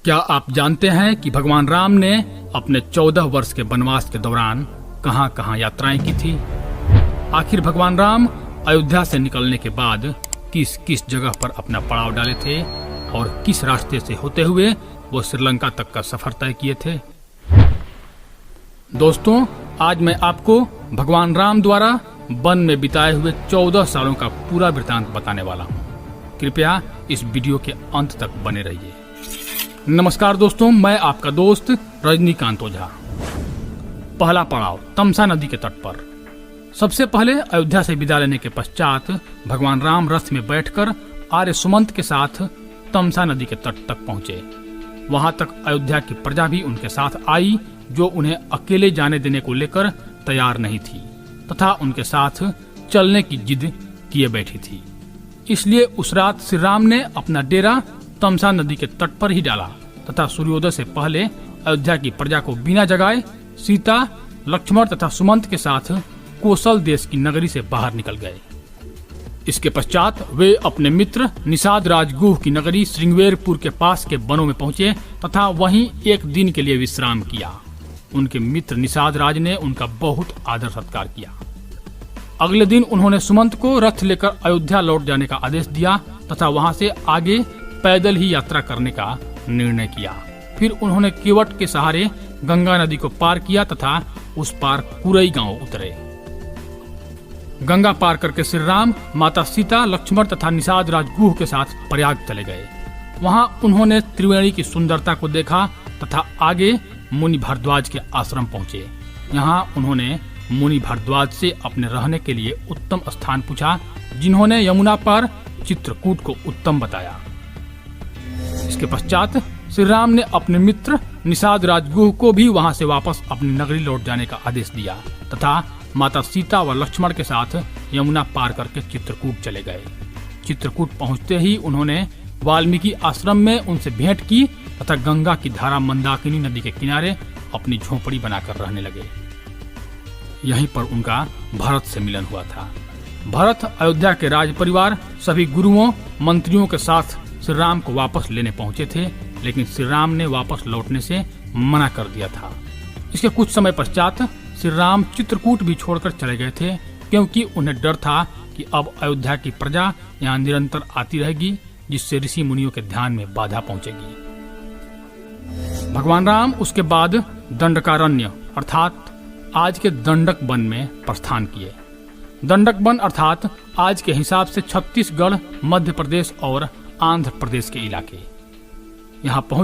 क्या आप जानते हैं कि भगवान राम ने अपने 14 वर्ष के वनवास के दौरान कहां कहां यात्राएं की थी? आखिर भगवान राम अयोध्या से निकलने के बाद किस किस जगह पर अपना पड़ाव डाले थे और किस रास्ते से होते हुए वो श्रीलंका तक का सफर तय किए थे? दोस्तों, आज मैं आपको भगवान राम द्वारा वन में बिताए हुए 14 सालों का पूरा वृतांत बताने वाला हूँ। कृपया इस वीडियो के अंत तक बने रहिए। नमस्कार दोस्तों, मैं आपका दोस्त रजनीकांत ओझा। पहला पड़ाव तमसा नदी के तट पर। सबसे पहले अयोध्या से विदा लेने के पश्चात भगवान राम रथ में बैठकर आर्य सुमंत के साथ तमसा नदी के तट तक पहुंचे। वहां तक अयोध्या की प्रजा भी उनके साथ आई, जो उन्हें अकेले जाने देने को लेकर तैयार नहीं थी तथा उनके साथ चलने की जिद किए बैठी थी। इसलिए उस रात श्री राम ने अपना डेरा तमसा नदी के तट पर ही डाला तथा सूर्योदय से पहले अयोध्या की प्रजा को बिना जगाए सीता, लक्ष्मण तथा सुमंत के साथ कोसल देश की नगरी से बाहर निकल गए। इसके पश्चात वे अपने मित्र निषाद राजगुह की नगरी श्रृंगवेरपुर के पास के वनों में पहुंचे तथा वहीं एक दिन के लिए विश्राम किया। उनके मित्र निषाद राज ने उनका बहुत आदर सत्कार किया। अगले दिन उन्होंने सुमंत को रथ लेकर अयोध्या लौट जाने का आदेश दिया तथा वहां से आगे पैदल ही यात्रा करने का निर्णय किया। फिर उन्होंने केवट के सहारे गंगा नदी को पार किया तथा उस पार कुरई गांव उतरे। गंगा पार करके श्री राम माता सीता, लक्ष्मण तथा निषाद राजगुह के साथ प्रयाग चले गए। वहां उन्होंने त्रिवेणी की सुंदरता को देखा तथा आगे मुनि भारद्वाज के आश्रम पहुंचे। यहाँ उन्होंने मुनि भारद्वाज से अपने रहने के लिए उत्तम स्थान पूछा, जिन्होंने यमुना पार चित्रकूट को उत्तम बताया। इसके पश्चात श्री राम ने अपने मित्र निषाद राजगुह को भी वहां से वापस अपनी नगरी लौट जाने का आदेश दिया तथा माता सीता व लक्ष्मण के साथ यमुना पार करके चित्रकूट चले गए। चित्रकूट पहुंचते ही उन्होंने वाल्मीकि आश्रम में उनसे भेंट की तथा गंगा की धारा मंदाकिनी नदी के किनारे अपनी झोपड़ी बनाकर रहने लगे। यहीं पर उनका भरत से मिलन हुआ था। भरत अयोध्या के राज परिवार, सभी गुरुओं, मंत्रियों के साथ श्री राम को वापस लेने पहुंचे थे, लेकिन श्री राम ने वापस लौटने से मना कर दिया था। इसके कुछ समय पश्चात श्री राम चित्रकूट भी छोड़कर चले गए थे, क्योंकि उन्हें डर था कि अब अयोध्या की प्रजा यहाँ निरंतर आती रहेगी, जिससे ऋषि मुनियों के ध्यान में बाधा पहुंचेगी। भगवान राम उसके बाद दंडकारण्य अर्थात आज के दंडक वन में प्रस्थान किए। दंडक वन अर्थात आज के हिसाब से छत्तीसगढ़, मध्य प्रदेश और आंध्र प्रदेश के इलाके। यहाँ पहुंच